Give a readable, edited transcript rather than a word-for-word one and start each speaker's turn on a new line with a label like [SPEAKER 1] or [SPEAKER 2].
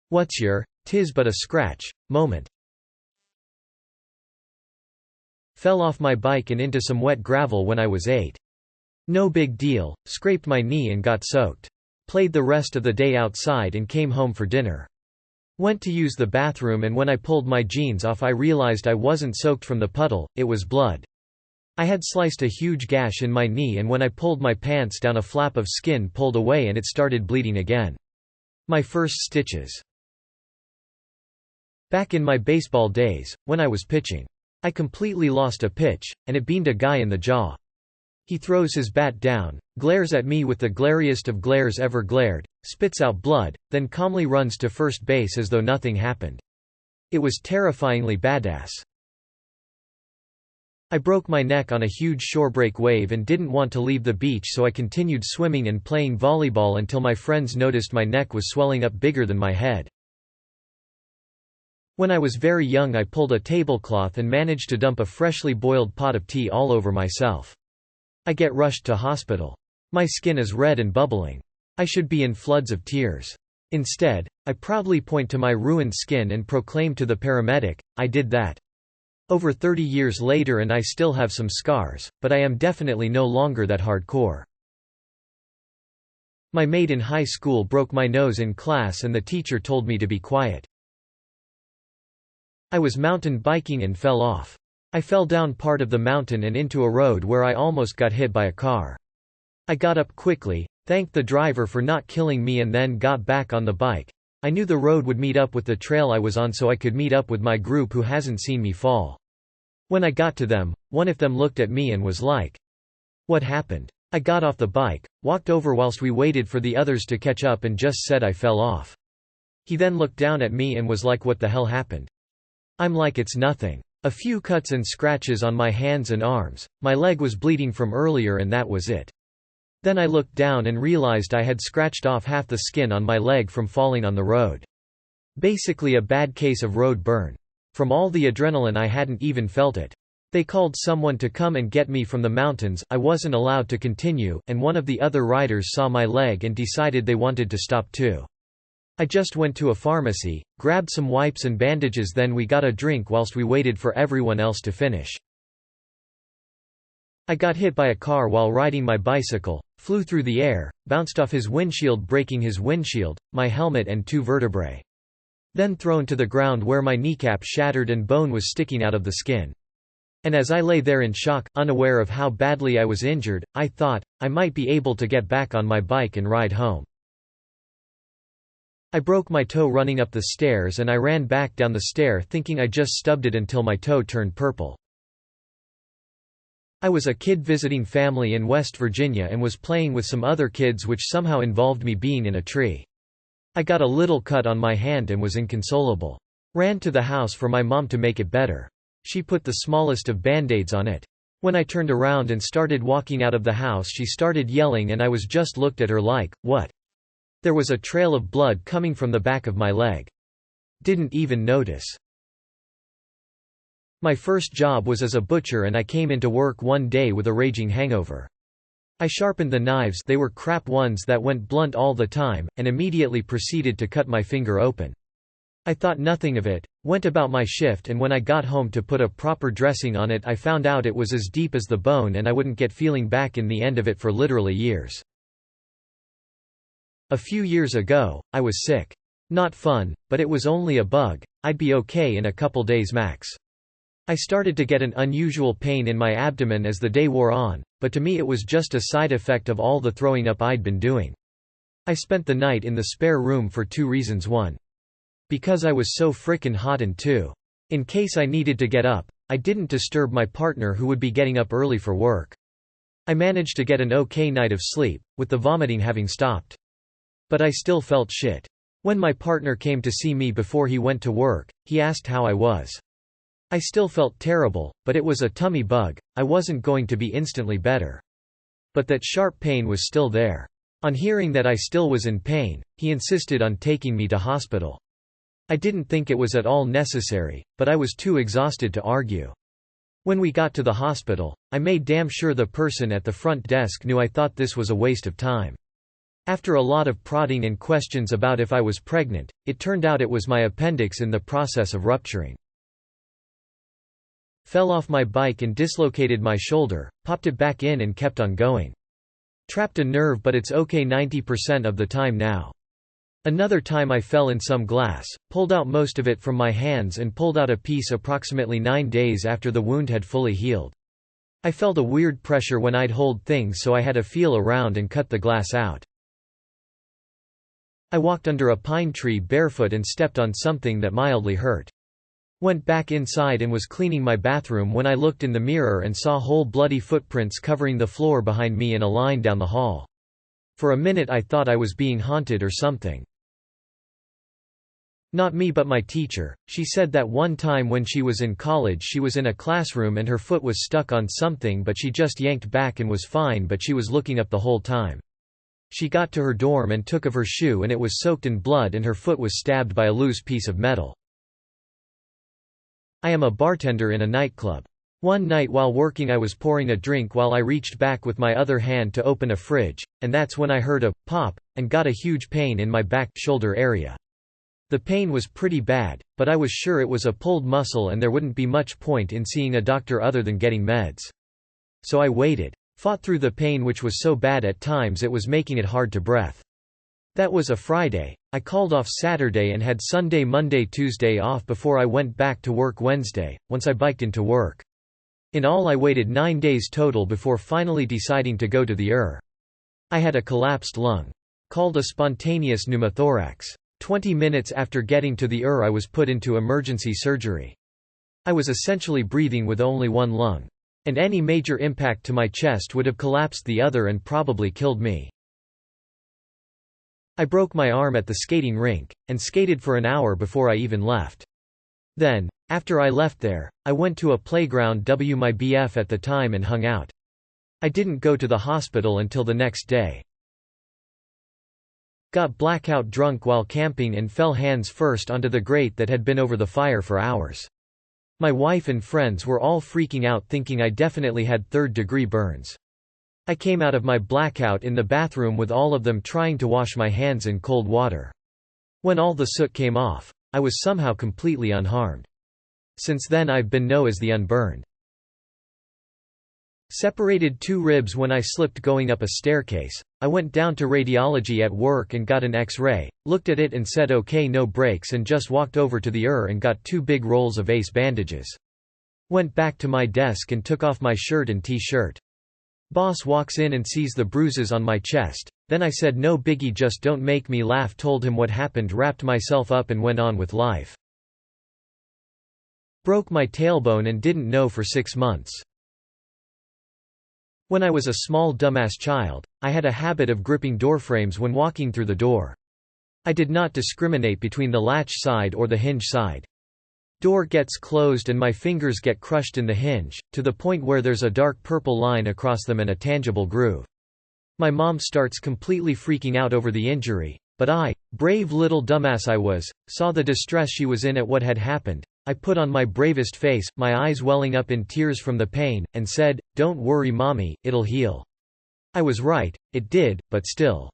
[SPEAKER 1] What's your, 'tis but a scratch, moment. Fell off my bike and into some wet gravel when I was 8. No big deal, scraped my knee and got soaked. Played the rest of the day outside and came home for dinner. Went to use the bathroom and when I pulled my jeans off I realized I wasn't soaked from the puddle, it was blood. I had sliced a huge gash in my knee and when I pulled my pants down a flap of skin pulled away and it started bleeding again. My first stitches. Back in my baseball days, when I was pitching. I completely lost a pitch, and it beamed a guy in the jaw. He throws his bat down, glares at me with the glariest of glares ever glared, spits out blood, then calmly runs to first base as though nothing happened. It was terrifyingly badass. I broke my neck on a huge shorebreak wave and didn't want to leave the beach, so I continued swimming and playing volleyball until my friends noticed my neck was swelling up bigger than my head. When I was very young I pulled a tablecloth and managed to dump a freshly boiled pot of tea all over myself. I get rushed to hospital. My skin is red and bubbling. I should be in floods of tears. Instead, I proudly point to my ruined skin and proclaim to the paramedic, I did that. Over 30 years later and I still have some scars, but I am definitely no longer that hardcore. My mate in high school broke my nose in class and the teacher told me to be quiet. I was mountain biking and fell off. I fell down part of the mountain and into a road where I almost got hit by a car. I got up quickly, thanked the driver for not killing me and then got back on the bike. I knew the road would meet up with the trail I was on so I could meet up with my group who hasn't seen me fall. When I got to them, one of them looked at me and was like, "What happened?" I got off the bike, walked over whilst we waited for the others to catch up and just said I fell off. He then looked down at me and was like, "What the hell happened?" I'm like, "It's nothing. A few cuts and scratches on my hands and arms, my leg was bleeding from earlier and that was it." Then I looked down and realized I had scratched off half the skin on my leg from falling on the road. Basically a bad case of road burn. From all the adrenaline I hadn't even felt it. They called someone to come and get me from the mountains, I wasn't allowed to continue, and one of the other riders saw my leg and decided they wanted to stop too. I just went to a pharmacy, grabbed some wipes and bandages, then we got a drink whilst we waited for everyone else to finish. I got hit by a car while riding my bicycle, flew through the air, bounced off his windshield breaking his windshield, my helmet and 2 vertebrae. Then thrown to the ground where my kneecap shattered and bone was sticking out of the skin. And as I lay there in shock, unaware of how badly I was injured, I thought, I might be able to get back on my bike and ride home. I broke my toe running up the stairs and I ran back down the stair thinking I just stubbed it until my toe turned purple. I was a kid visiting family in West Virginia and was playing with some other kids, which somehow involved me being in a tree. I got a little cut on my hand and was inconsolable. Ran to the house for my mom to make it better. She put the smallest of band-aids on it. When I turned around and started walking out of the house she started yelling and I was just looked at her like, "What?" There was a trail of blood coming from the back of my leg. Didn't even notice. My first job was as a butcher and I came into work one day with a raging hangover. I sharpened the knives, they were crap ones that went blunt all the time, and immediately proceeded to cut my finger open. I thought nothing of it, went about my shift, and when I got home to put a proper dressing on it I found out it was as deep as the bone and I wouldn't get feeling back in the end of it for literally years. A few years ago, I was sick. Not fun, but it was only a bug, I'd be okay in a couple days max. I started to get an unusual pain in my abdomen as the day wore on, but to me it was just a side effect of all the throwing up I'd been doing. I spent the night in the spare room for 2 reasons: 1. Because I was so frickin' hot, and 2. In case I needed to get up, I didn't disturb my partner who would be getting up early for work. I managed to get an okay night of sleep, with the vomiting having stopped. But I still felt shit. When my partner came to see me before he went to work, he asked how I was. I still felt terrible, but it was a tummy bug, I wasn't going to be instantly better. But that sharp pain was still there. On hearing that I still was in pain, he insisted on taking me to hospital. I didn't think it was at all necessary, but I was too exhausted to argue. When we got to the hospital, I made damn sure the person at the front desk knew I thought this was a waste of time. After a lot of prodding and questions about if I was pregnant, it turned out it was my appendix in the process of rupturing. Fell off my bike and dislocated my shoulder, popped it back in and kept on going. Trapped a nerve, but it's okay 90% of the time now. Another time I fell in some glass, pulled out most of it from my hands and pulled out a piece approximately 9 days after the wound had fully healed. I felt a weird pressure when I'd hold things, so I had to feel around and cut the glass out. I walked under a pine tree barefoot and stepped on something that mildly hurt. Went back inside and was cleaning my bathroom when I looked in the mirror and saw whole bloody footprints covering the floor behind me in a line down the hall. For a minute I thought I was being haunted or something. Not me, but my teacher. She said that one time when she was in college she was in a classroom and her foot was stuck on something, but she just yanked back and was fine, but she was looking up the whole time. She got to her dorm and took of her shoe and it was soaked in blood and her foot was stabbed by a loose piece of metal. I am a bartender in a nightclub. One night while working I was pouring a drink while I reached back with my other hand to open a fridge, and that's when I heard a pop, and got a huge pain in my back shoulder area. The pain was pretty bad, but I was sure it was a pulled muscle and there wouldn't be much point in seeing a doctor other than getting meds. So I waited. Fought through the pain, which was so bad at times it was making it hard to breathe. That was a Friday. I called off Saturday and had Sunday, Monday, Tuesday off before I went back to work Wednesday, once I biked into work. In all I waited 9 days total before finally deciding to go to the ER. I had a collapsed lung. Called a spontaneous pneumothorax. 20 minutes after getting to the ER I was put into emergency surgery. I was essentially breathing with only one lung. And any major impact to my chest would have collapsed the other and probably killed me. I broke my arm at the skating rink, and skated for an hour before I even left. Then, after I left there, I went to a playground with my BF at the time and hung out. I didn't go to the hospital until the next day. Got blackout drunk while camping and fell hands first onto the grate that had been over the fire for hours. My wife and friends were all freaking out thinking I definitely had third-degree burns. I came out of my blackout in the bathroom with all of them trying to wash my hands in cold water. When all the soot came off, I was somehow completely unharmed. Since then I've been known as the unburned. Separated 2 ribs when I slipped going up a staircase. I went down to radiology at work and got an X-ray, looked at it and said okay, no breaks, and just walked over to the ER and got 2 big rolls of ACE bandages. Went back to my desk and took off my shirt and t-shirt. Boss walks in and sees the bruises on my chest. Then I said no biggie, just don't make me laugh, told him what happened, wrapped myself up and went on with life. Broke my tailbone and didn't know for 6 months. When I was a small dumbass child, I had a habit of gripping doorframes when walking through the door. I did not discriminate between the latch side or the hinge side. Door gets closed and my fingers get crushed in the hinge, to the point where there's a dark purple line across them and a tangible groove. My mom starts completely freaking out over the injury, but I, brave little dumbass I was, saw the distress she was in at what had happened. I put on my bravest face, my eyes welling up in tears from the pain, and said, "Don't worry mommy, it'll heal." I was right, it did, but still.